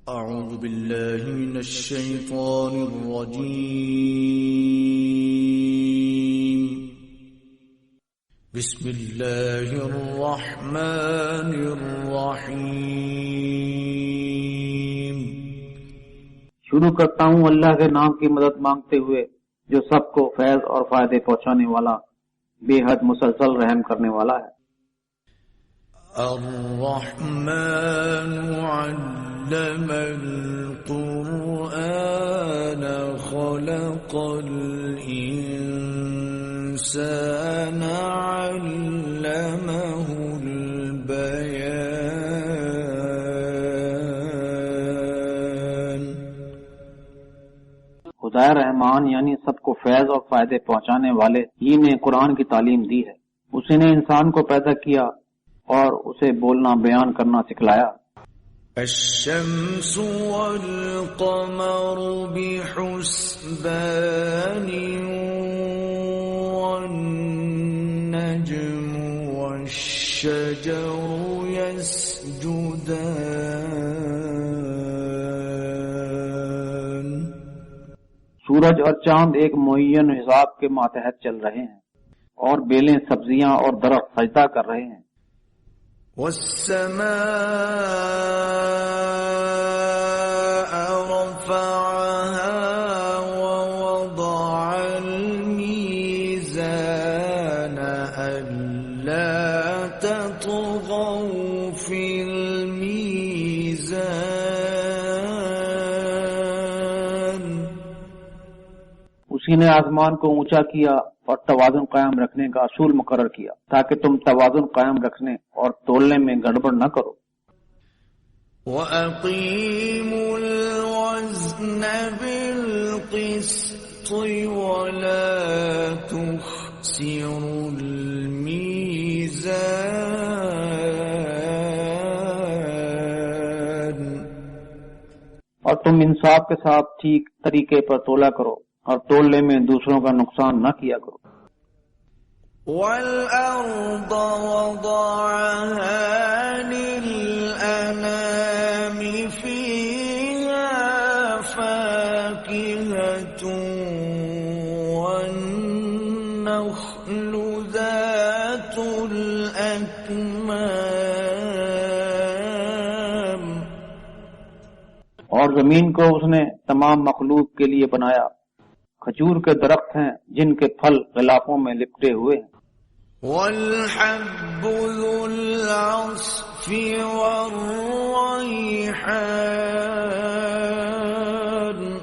اعوذ باللہ من الشیطان الرجیم بسم اللہ الرحمن الرحیم شروع کرتا ہوں اللہ کے نام کی مدد مانگتے ہوئے جو سب کو فیض اور فائدے پہنچانے والا بے حد مسلسل رحم کرنے والا ہے۔ الرحمن علم القرآن خلق الإنسان علمه البيان۔ خدائے رحمان یعنی سب کو فیض اور فائدے پہنچانے والے ہی نے قرآن کی تعلیم دی ہے۔ اسی نے انسان کو پیدا کیا اور اسے بولنا بیان کرنا سکھلایا۔ الشمس والقمر بحسبان والنجم والشجر يسجدان۔ سورج اور چاند ایک معین حساب کے ماتحت چل رہے ہیں اور بیلیں، سبزیاں اور درخت سجدہ کر رہے ہیں۔ والسماء رفعها ووضع الميزان ألا تطغوا في الميزان۔ اسی نے آسمان کو اونچا کیا اور توازن قائم رکھنے کا اصول مقرر کیا تاکہ تم توازن قائم رکھنے اور تولنے میں گڑبڑ نہ کرو۔ وَأَقِيمُوا الْوَزْنَ بِالْقِسْطِ وَلَا تُخْسِرُوا الْمِيزَانَ۔ اور تم انصاف کے ساتھ ٹھیک طریقے پر تولا کرو اور تولنے میں دوسروں کا نقصان نہ کیا کرو۔ وَالْأَرْضَ وَضَعَهَا لِلْأَنَامِ فِيهَا فَاكِهَةٌ وَالنَّخْلُ ذَاتُ الْأَكْمَامِ۔ اور زمین کو اس نے تمام مخلوق کے لیے بنایا، کھجور کے درخت ہیں جن کے پھل غلافوں میں لپٹے ہوئے ہیں۔ وَالْحَبُّ ذُو الْعَصْفِ وَالرَّيْحَانُ۔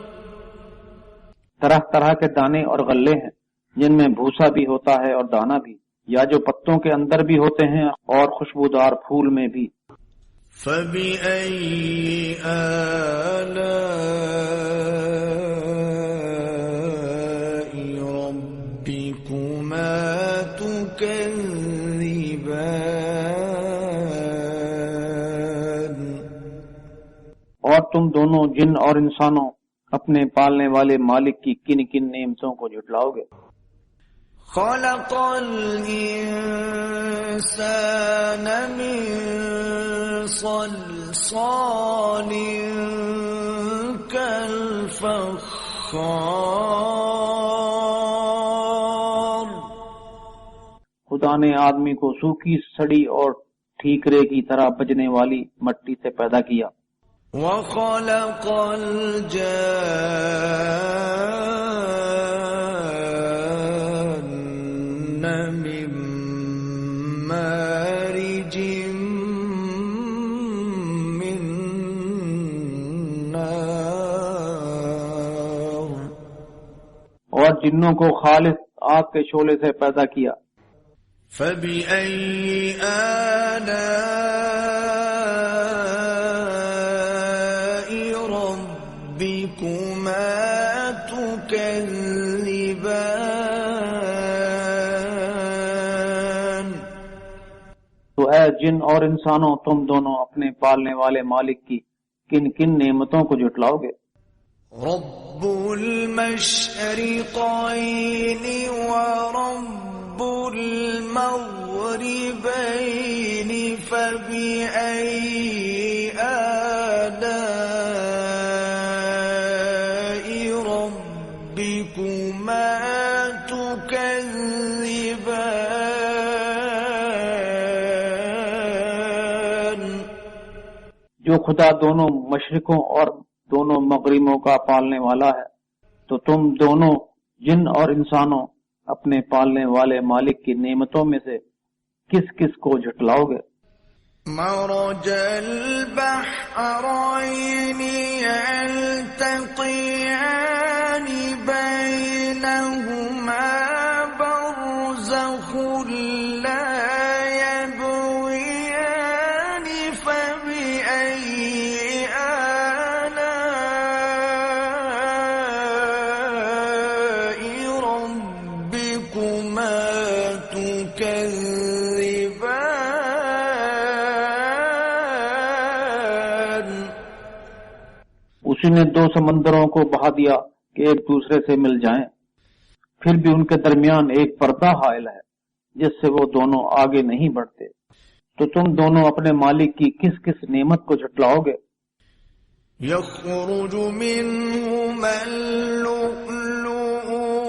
طرح طرح کے دانے اور غلے ہیں جن میں بھوسا بھی ہوتا ہے اور دانہ بھی، یا جو پتوں کے اندر بھی ہوتے ہیں اور خوشبودار پھول میں بھی۔ فَبِأَيِّ آلَاءِ رَبِّكُمَا تُكَذِّبَانِ۔ اور تم دونوں جن اور انسانوں اپنے پالنے والے مالک کی کن کن نعمتوں کو جھٹلاؤ گے۔ خَلَقَ الْإِنسَانَ مِنْ صَلْصَالٍ كَالْفَخَّارِ۔ خدا نے آدمی کو سوکھی سڑی اور ٹھیکرے کی طرح بجنے والی مٹی سے پیدا کیا۔ وَخَلَقَ الْجَانَّ مِن مَّارِجٍ مِّن نَّارٍ۔ اور جنوں کو خالص آگ کے شعلے سے پیدا کیا۔ فَبِأَيِّ آلَاءِ رَبِّكُمَا تُكَذِّبَانِ۔ تو اے جن اور انسانوں تم دونوں اپنے پالنے والے مالک کی کن کن نعمتوں کو جھٹلاؤ گے۔ رب المشرقين ورب المغربين فبأي آلاء جو خدا دونوں مشرقوں اور دونوں مغربوں کا پالنے والا ہے، تو تم دونوں جن اور انسانوں اپنے پالنے والے مالک کی نعمتوں میں سے کس کس کو جھٹلاؤ گے؟ مرج البحرين يلتقيان بينهما برزخ لا يبغيان فبأي آلاء ربكما تكذبان؟ اسی نے دو سمندروں کو بہا دیا کہ ایک دوسرے سے مل جائیں، پھر بھی ان کے درمیان ایک پردہ حائل ہے جس سے وہ دونوں آگے نہیں بڑھتے، تو تم دونوں اپنے مالک کی کس کس نعمت کو جھٹلاؤ گے؟ يخرج منهما اللؤلؤ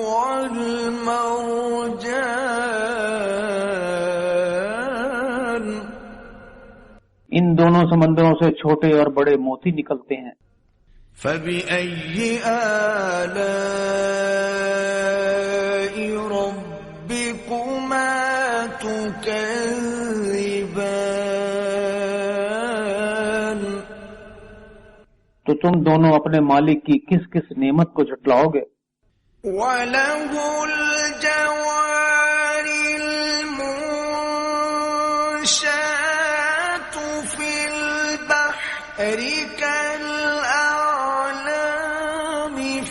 والمرجان ان دونوں سمندروں سے چھوٹے اور بڑے موتی نکلتے ہیں، فبأي آلاء ربكما تكذبان؟ تو تم دونوں اپنے مالک کی کس کس نعمت کو جھٹلاؤ گے؟ وَلَهُ الْجَوَارِ الْمُنشَآتُ فِي الْبَحْرِ كَالْأَعْلَامِ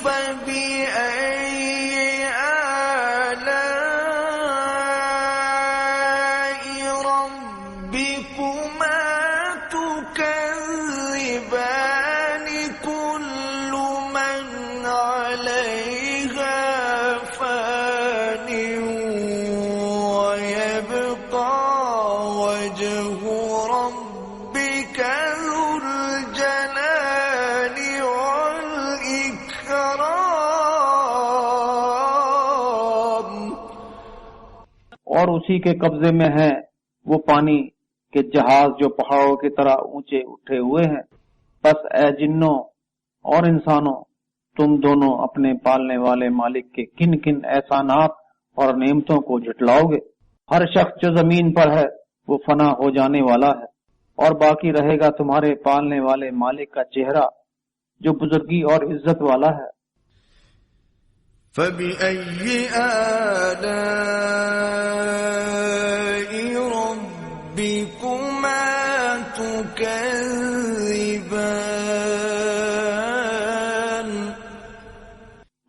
فَبِأَيِّ آلَاءِ رَبِّكُمَا تُكَذِّبَانِ؟ كُلُّ مَنْ عَلَيْهَا فَانٍ وَيَبْقَى وَجْهُ رَبِّكَ ذُو الْجَلَالِ وَالْإِكْرَامِ۔ اور اسی کے قبضے میں ہے وہ پانی کے جہاز جو پہاڑوں کی طرح اونچے اٹھے ہوئے ہیں۔ پس اے جنوں اور انسانوں، تم دونوں اپنے پالنے والے مالک کے کن کن احسانات اور نعمتوں کو جھٹلاؤ گے؟ ہر شخص جو زمین پر ہے وہ فنا ہو جانے والا ہے، اور باقی رہے گا تمہارے پالنے والے مالک کا چہرہ جو بزرگی اور عزت والا ہے۔ فَبِأَيِّ آلَاءِ رَبِّكُمَا تُكَذِّبَانِ؟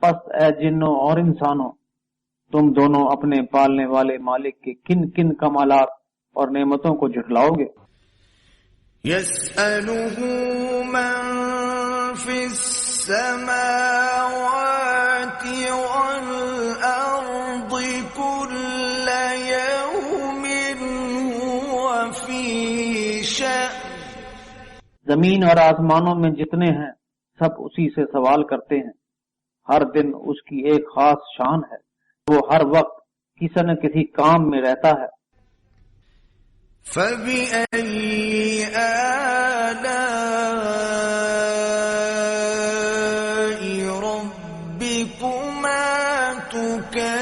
پس اے جنوں اور انسانوں، تم دونوں اپنے پالنے والے مالک کے کن کن کمالات اور نعمتوں کو جھٹلاؤ گے؟ يَسْأَلُهُ مَن فِي السَّمَاوَاتِ وَالْأَرْضِ كُلَّ يَوْمٍ هُوَ فِي شَأْنٍ۔ زمین اور آسمانوں میں جتنے ہیں سب اسی سے سوال کرتے ہیں، ہر دن اس کی ایک خاص شان ہے، وہ ہر وقت کسی نہ کسی کام میں رہتا ہے۔ فَبِأَيِّ آلَاءِ رَبِّكُمَا تُكَذِّبَانِ؟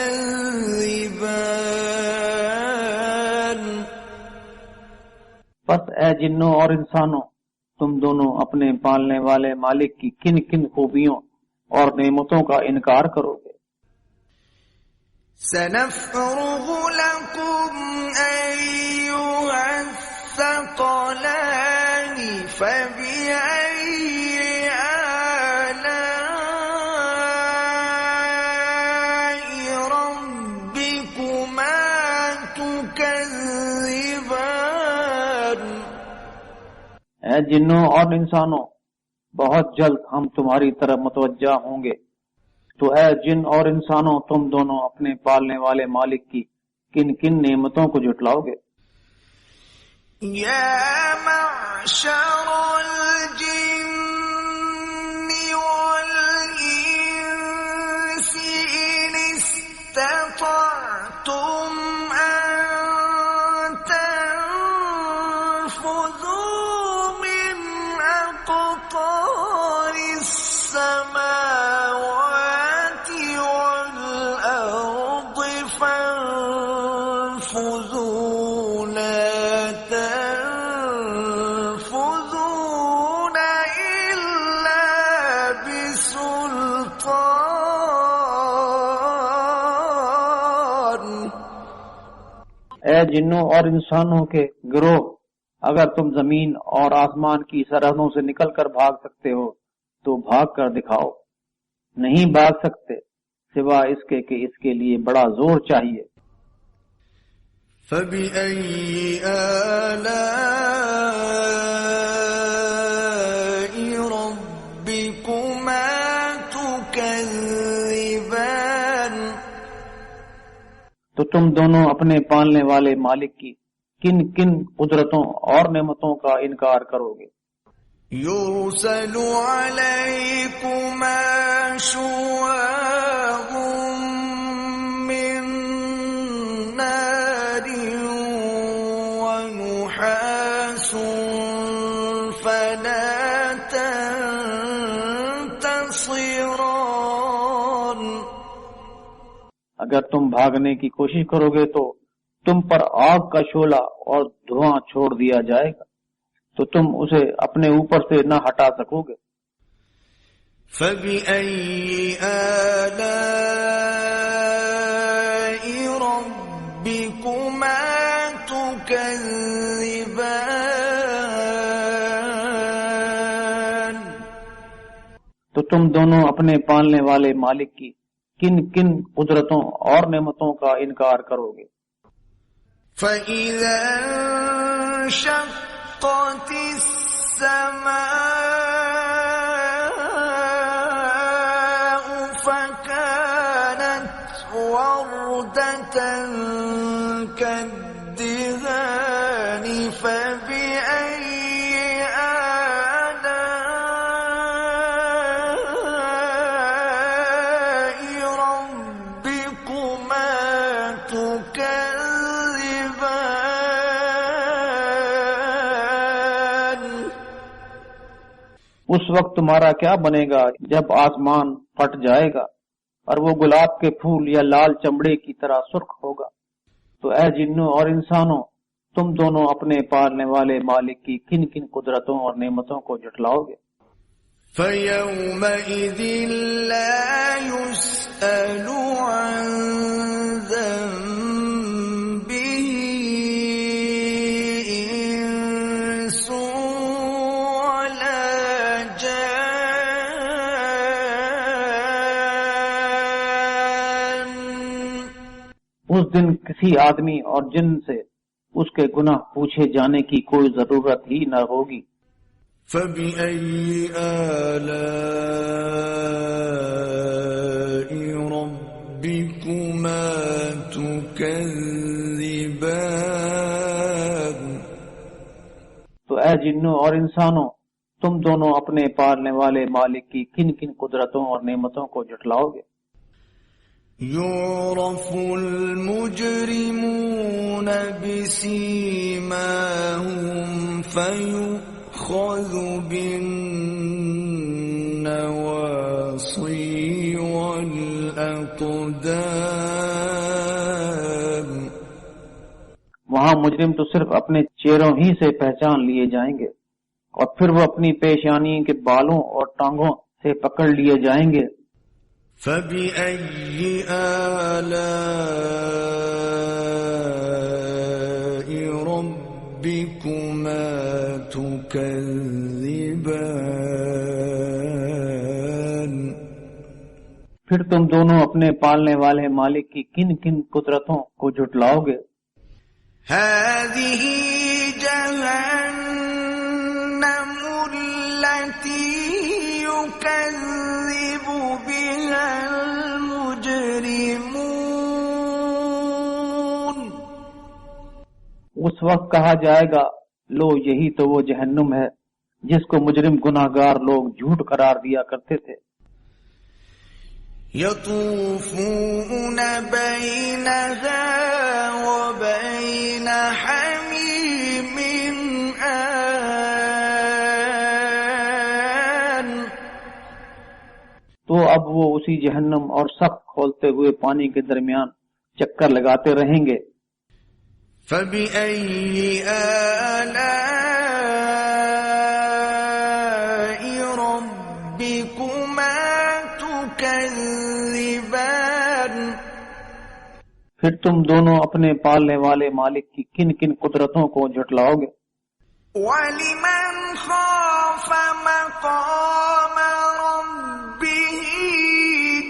بس اے جنوں اور انسانوں، تم دونوں اپنے پالنے والے مالک کی کن کن خوبیوں اور نعمتوں کا انکار کرو گے؟ سَنَفْرُغُ لَكُمْ أَيُّهَ الثَّقَلَانِ فَبِأَيِّ آلَاءِ رَبِّكُمَا تُكَذِّبَانِ؟ اے جنوں اور انسانوں، بہت جلد ہم تمہاری طرف متوجہ ہوں گے، تو اے جن اور انسانوں، تم دونوں اپنے پالنے والے مالک کی کن کن نعمتوں کو جھٹلاؤ گے؟ يَا مَعْشَرَ الْجِنِّ وَالْإِنسِ إِنِ اسْتَطَعْتُمْ أَن تَنفُذُوا مِنْ السماوات والأرض فانفذوا لا تنفذون إلا بسلطان. اے جنوں اور انسانوں کے گروہ، اگر تم زمین اور آسمان کی سرحدوں سے نکل کر بھاگ سکتے ہو تو بھاگ کر دکھاؤ. نہیں بھاگ سکتے سوا اس کے کہ اس کے لیے بڑا زور چاہیے. فَبِأَيِّ آلَاءِ رَبِّكُمَا تُكَذِّبَانِ. تو تم دونوں اپنے پالنے والے مالک کی کن کن قدرتوں اور نعمتوں کا انکار کرو گے؟ يُرْسَلُ عَلَيْكُمَا شُوَاظٌ مِّن نَّارٍ وَنُحَاسٌ فَلَا تَنتَصِرَانِ. اگر تم بھاگنے کی کوشش کرو گے تو تم پر آگ کا شعلہ اور دھواں چھوڑ دیا جائے گا، تو تم اسے اپنے اوپر سے نہ ہٹا سکو گے. فَبِأَيِّ آلَاءِ رَبِّكُمَا تُكَذِّبَانِ. تو تم دونوں اپنے پالنے والے مالک کی کن کن قدرتوں اور نعمتوں کا انکار کرو گے؟ فَإِذَا انشَقَّتِ السَّمَاءُ فَكَانَتْ وَرْدَةً كَالدِّهَانِ. فَبِأَيِّ آلَاءِ رَبِّكُمَا تُكَذِّبَانِ. اس وقت تمہارا کیا بنے گا جب آسمان پھٹ جائے گا اور وہ گلاب کے پھول یا لال چمڑے کی طرح سرخ ہوگا. تو اے جنوں اور انسانوں، تم دونوں اپنے پالنے والے مالک کی کن کن قدرتوں اور نعمتوں کو جھٹلاؤ گے؟ فَيَوْمَئِذٍ لَا يُسْأَلُ عَن ذَنبِهِ إِنسٌ وَلَا جَانٌ. اس دن کسی آدمی اور جن سے اس کے گناہ پوچھے جانے کی کوئی ضرورت ہی نہ ہوگی. فَبِأَيِّ آلَاءِ رَبِّكُمَا تُكَذِّبَانِ. تو اے جنوں اور انسانوں، تم دونوں اپنے پالنے والے مالک کی کن کن قدرتوں اور نعمتوں کو جھٹلاؤ گے؟ يُعْرَفُ الْمُجْرِمُونَ بِسِيمَاهُمْ فَيُؤْخَذُ بِالنَّوَاصِي وَالْأَقْدَامِ. وہاں مجرم تو صرف اپنے چہروں ہی سے پہچان لیے جائیں گے اور پھر وہ اپنی پیشانی کے بالوں اور ٹانگوں سے پکڑ لیے جائیں گے. فَبِأَيِّ آلَاءِ رَبِّكُمَا تُكَذِّبَانِ. پھر تم دونوں اپنے پالنے والے مالک کی کن کن قدرتوں کو جھٹلاؤ گے؟ هَذِهِ جَهَنَّمُ الَّتِي يُكَذِّبُ بِهَا الْمُجْرِمُونَ. اس وقت کہا جائے گا، لو یہی تو وہ جہنم ہے جس کو مجرم گناہگار لوگ جھوٹ قرار دیا کرتے تھے. يَطُوفُونَ بَيْنَهَا وَبَيْنَ حَمِيمٍ آنٍ. تو اب وہ اسی جہنم اور سخت کھولتے ہوئے پانی کے درمیان چکر لگاتے رہیں گے. فَبِأَيِّ آلَاءِ رَبِّكُمَا تُكَذِّبَانِ پھر تم دونوں اپنے پالنے والے مالک کی کن کن قدرتوں کو جھٹلاؤ گے. وَلِمَنْ خَافَ مَقَامَ رَبِّهِ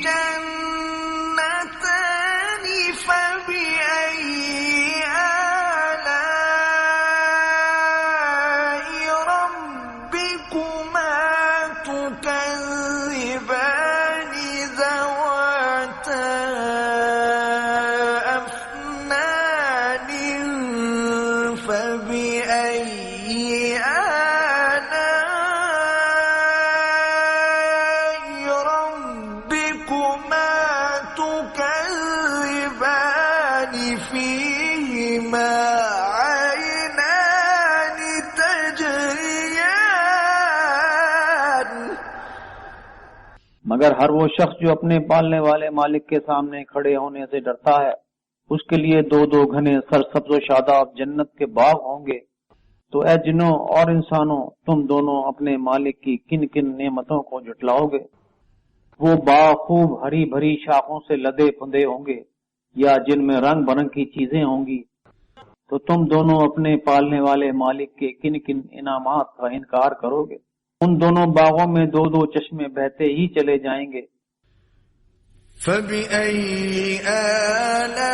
جَنَّتَانِ فَبِأَيِّ آلَاءِ رَبِّكُمَا تُكَذِّبَانِ ذَوَاتَا أَفْنَانٍ فَبِأَيِّ آلَاءِ رَبِّكُمَا تُكَذِّبَانِ فِيهِمَا عَيْنَانِ تَجْرِيَانِ مگر ہر وہ شخص جو اپنے پالنے والے مالک کے سامنے کھڑے ہونے سے ڈرتا ہے اس کے لیے دو دو گھنے سرسبز و شاداب جنت کے باغ ہوں گے. تو اے جنوں اور انسانوں تم دونوں اپنے مالک کی کن کن نعمتوں کو جھٹلاؤ گے. وہ باغ خوب ہری بھری شاخوں سے لدے پھندے ہوں گے یا جن میں رنگ برنگ کی چیزیں ہوں گی. تو تم دونوں اپنے پالنے والے مالک کے کن کن انعامات کا انکار کرو گے. ان دونوں باغوں میں دو دو چشمے بہتے ہی چلے جائیں گے. فَبِأَيِّ آلَاءِ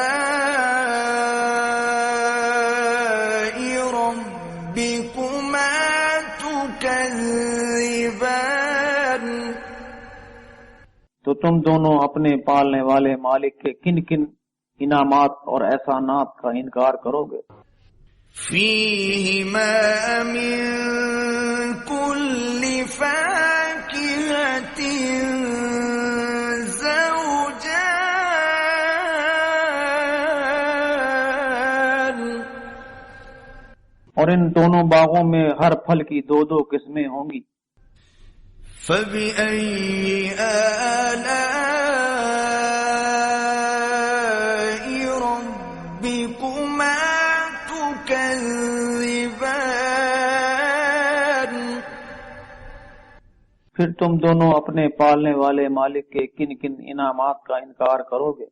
رَبِّكُمَا تُكَذِّبَانِ تو تم دونوں اپنے پالنے والے مالک کے کن کن انعامات اور احسانات کا انکار کرو گے. فِيهِمَا مِن كُلِّ فَاكِهَةٍ زَوْجَانِ اور ان دونوں باغوں میں ہر پھل کی دو دو قسمیں ہوں گی. فَبِأَيِّ آلَاءِ رَبِّكُمَا تُكَذِّبَانِ پھر تم دونوں اپنے پالنے والے مالک کے کن کن انعامات کا انکار کرو گے.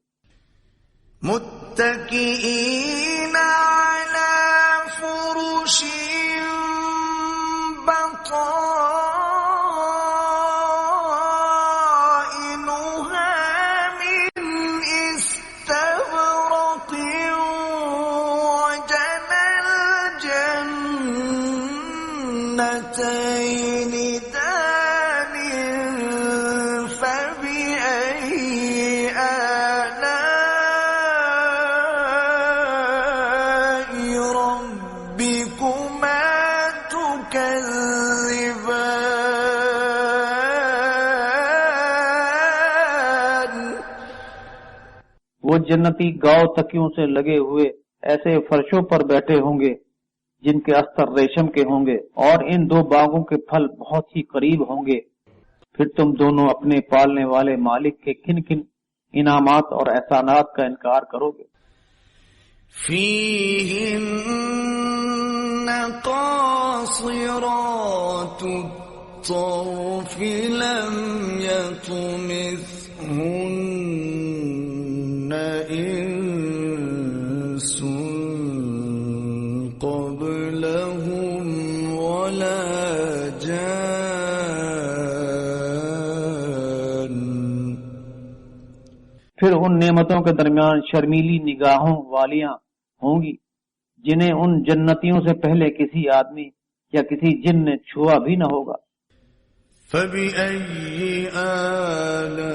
متكئين على فرش بطائنها من استبرق وجنى الجنتين دان فبأي آلاء ربكما تكذبان وہ جنتی گاؤ تکیوں سے لگے ہوئے ایسے فرشوں پر بیٹھے ہوں گے جن کے استر ریشم کے ہوں گے اور ان دو باغوں کے پھل بہت ہی قریب ہوں گے. پھر تم دونوں اپنے پالنے والے مالک کے کن کن انعامات اور احسانات کا انکار کرو گے. فِيهِنَّ قَاصِرَاتُ الطَّرْفِ لَمْ يَطْمِثْهُنَّ إِنسٌ قَبْلَهُمْ وَلَا جَانٌّ پھر ان نعمتوں کے درمیان شرمیلی نگاہوں والیاں ہوں گی جنہیں ان جنتیوں سے پہلے کسی آدمی یا کسی جن نے چھوا بھی نہ ہوگا. فَبِأَيِّ آلَاءِ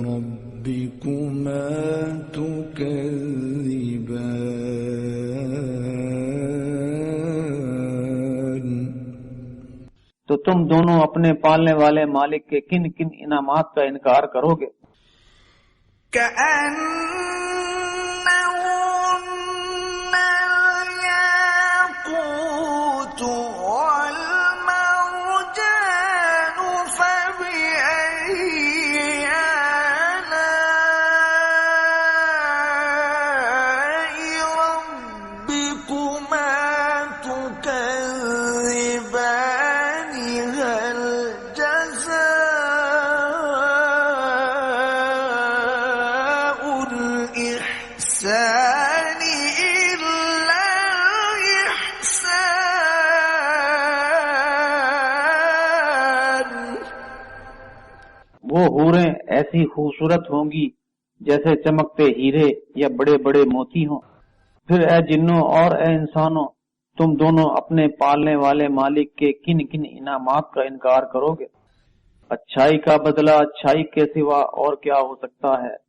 رَبِّكُمَا تُكَذِّبَانِ تو تم دونوں اپنے پالنے والے مالک کے کن کن انعامات کا انکار کرو گے. كَأَنَّهُنَّ الْيَاقُوتُ وَالْمَرْجَانُ تكذبان هل جزاء الإحسان إلا الإحسان. وہ حوریں ایسی خوبصورت ہوں گی جیسے چمکتے ہیرے یا بڑے بڑے موتی ہوں. پھر اے جنوں اور اے انسانوں، تم دونوں اپنے پالنے والے مالک کے کن کن انعامات کا انکار کرو گے؟ اچھائی کا بدلہ اچھائی کے سوا اور کیا ہو سکتا ہے؟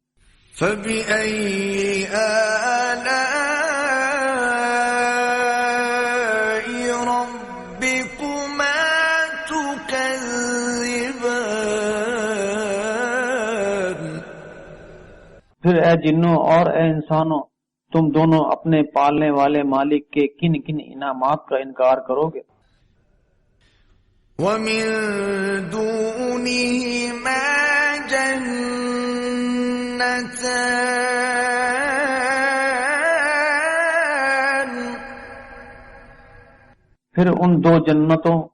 فَبِأَيِّ آلَاءِ رَبِّكُمَا تُكَذِّبَانِ. پھر اے جنوں اور اے انسانوں، تم دونوں اپنے پالنے والے مالک کے کن کن انعامات کا انکار کرو گے؟ وَمِن دُونِهِمَا جَنَّتَانِ. پھر ان دو جنتوں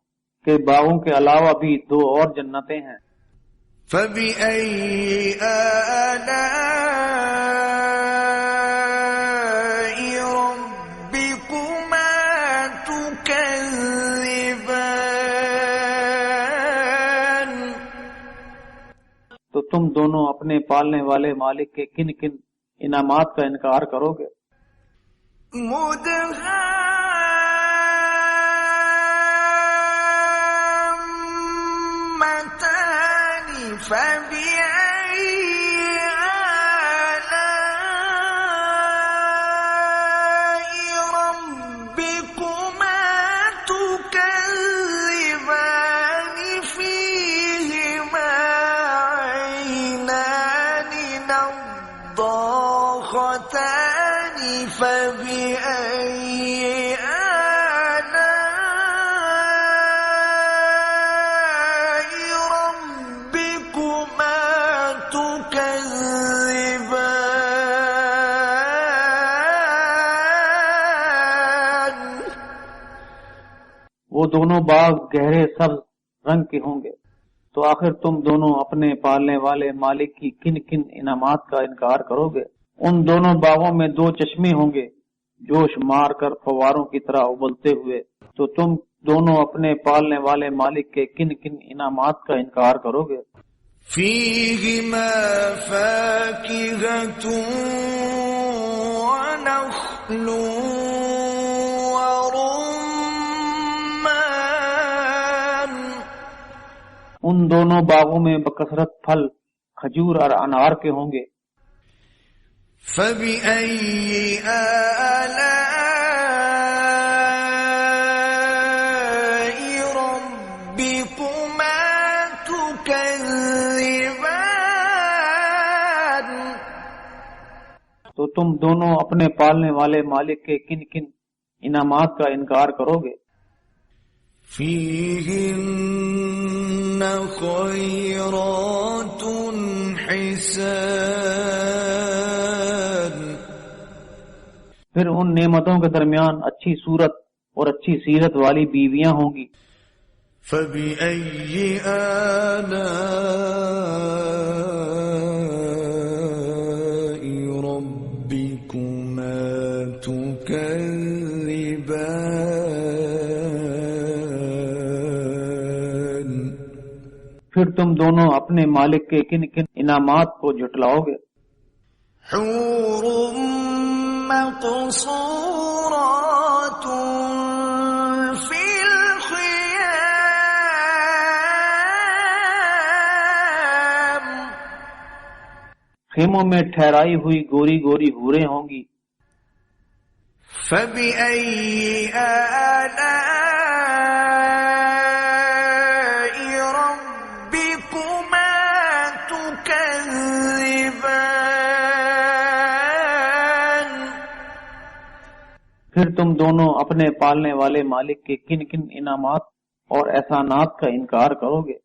کے باغوں کے علاوہ بھی دو اور جنتیں ہیں. فَبِأَيِّ آلَاءِ رَبِّكُمَا تُكَذِّبَانِ. تو تم دونوں اپنے پالنے والے مالک کے کن کن انعامات کا انکار کرو گے؟ مُدْهَامَّتَانِ. فَبِأَيِّ آلَاءِ رَبِّكُمَا تُكَذِّبَانِ. فِيهِمَا عَيْنَانِ نَضَّاخَتَانِ. فَبِأَيِّ آلَاءِ رَبِّكُمَا تُكَذِّبَانِ. وہ دونوں باغ گہرے سبز رنگ کے ہوں گے. تو آخر تم دونوں اپنے پالنے والے مالک کی کن کن انعامات کا انکار کرو گے؟ ان دونوں باغوں میں دو چشمے ہوں گے جوش مار کر فواروں کی طرح ابلتے ہوئے. تو تم دونوں اپنے پالنے والے مالک کے کن کن انعامات کا انکار کرو گے؟ فِيهِمَا فَاكِهَةٌ وَنَخْلٌ وَرُمَّانٌ. ان دونوں باغوں میں بکثرت پھل کھجور اور انار کے ہوں گے. فَبِأَيِّ آلَاءِ رَبِّكُمَا تُكَذِّبَانِ. تو تم دونوں اپنے پالنے والے مالک کے کن کن انعامات کا انکار کرو گے؟ فِيهِنَّ خَيْرَاتٌ حِسَانٌ. پھر ان نعمتوں کے درمیان اچھی صورت اور اچھی سیرت والی بیویاں ہوں گی. فَبِأَيِّ آلَاءِ رَبِّكُمَا تُكَذِّبَانِ. پھر تم دونوں اپنے مالک کے کن کن انعامات کو جھٹلاؤ گے؟ حور مقصورات فی الخیام. خیموں میں ٹھہرائی ہوئی گوری گوری حوریں ہوں گی. فَبِأَيِّ آلَاءِ رَبِّكُمَا تُكَذِّبَانِ. پھر تم دونوں اپنے پالنے والے مالک کے کن کن انعامات اور احسانات کا انکار کرو گے؟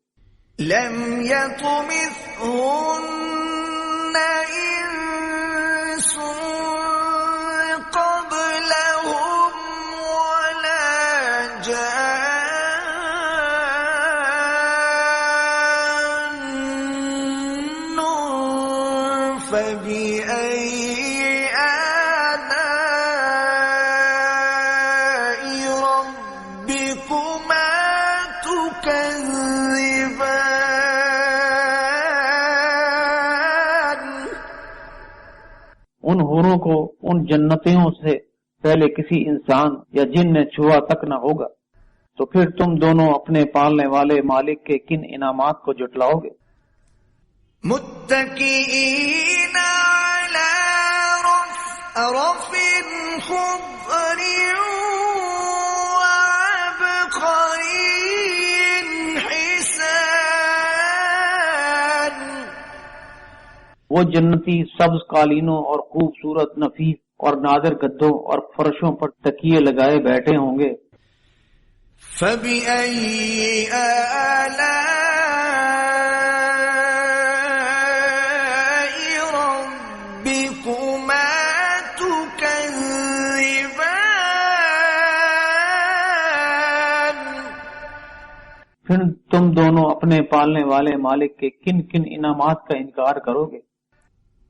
لَمْ يَطْمِثْهُنَّ إِنسٌ قَبْلَهُمْ فبأي آلاء ربكما تكذبان ان حوروں کو ان جنتوں سے پہلے کسی انسان یا جن نے چھوا تک نہ ہوگا، تو پھر تم دونوں اپنے پالنے والے مالک کے کن انعامات کو جھٹلاؤ گے؟ متكئين على رفرف خضر وعبقري حسان وہ جنتی سبز قالینوں اور خوبصورت نفیس اور نادر گدوں اور فرشوں پر تکیے لگائے بیٹھے ہوں گے۔ فبأي آلاء ربكما تكذبان پھر تم دونوں اپنے پالنے والے مالک کے کن کن انعامات کا انکار کرو گے؟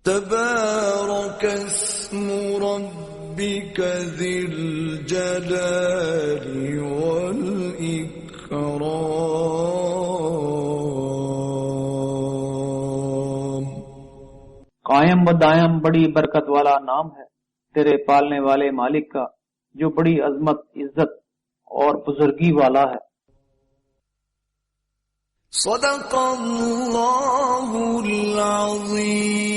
تبارك اسم ربك ذي الجلال والإكرام قائم و دائم بڑی برکت والا نام ہے تیرے پالنے والے مالک کا، جو بڑی عظمت، عزت اور بزرگی والا ہے۔ صدق اللہ العظیم۔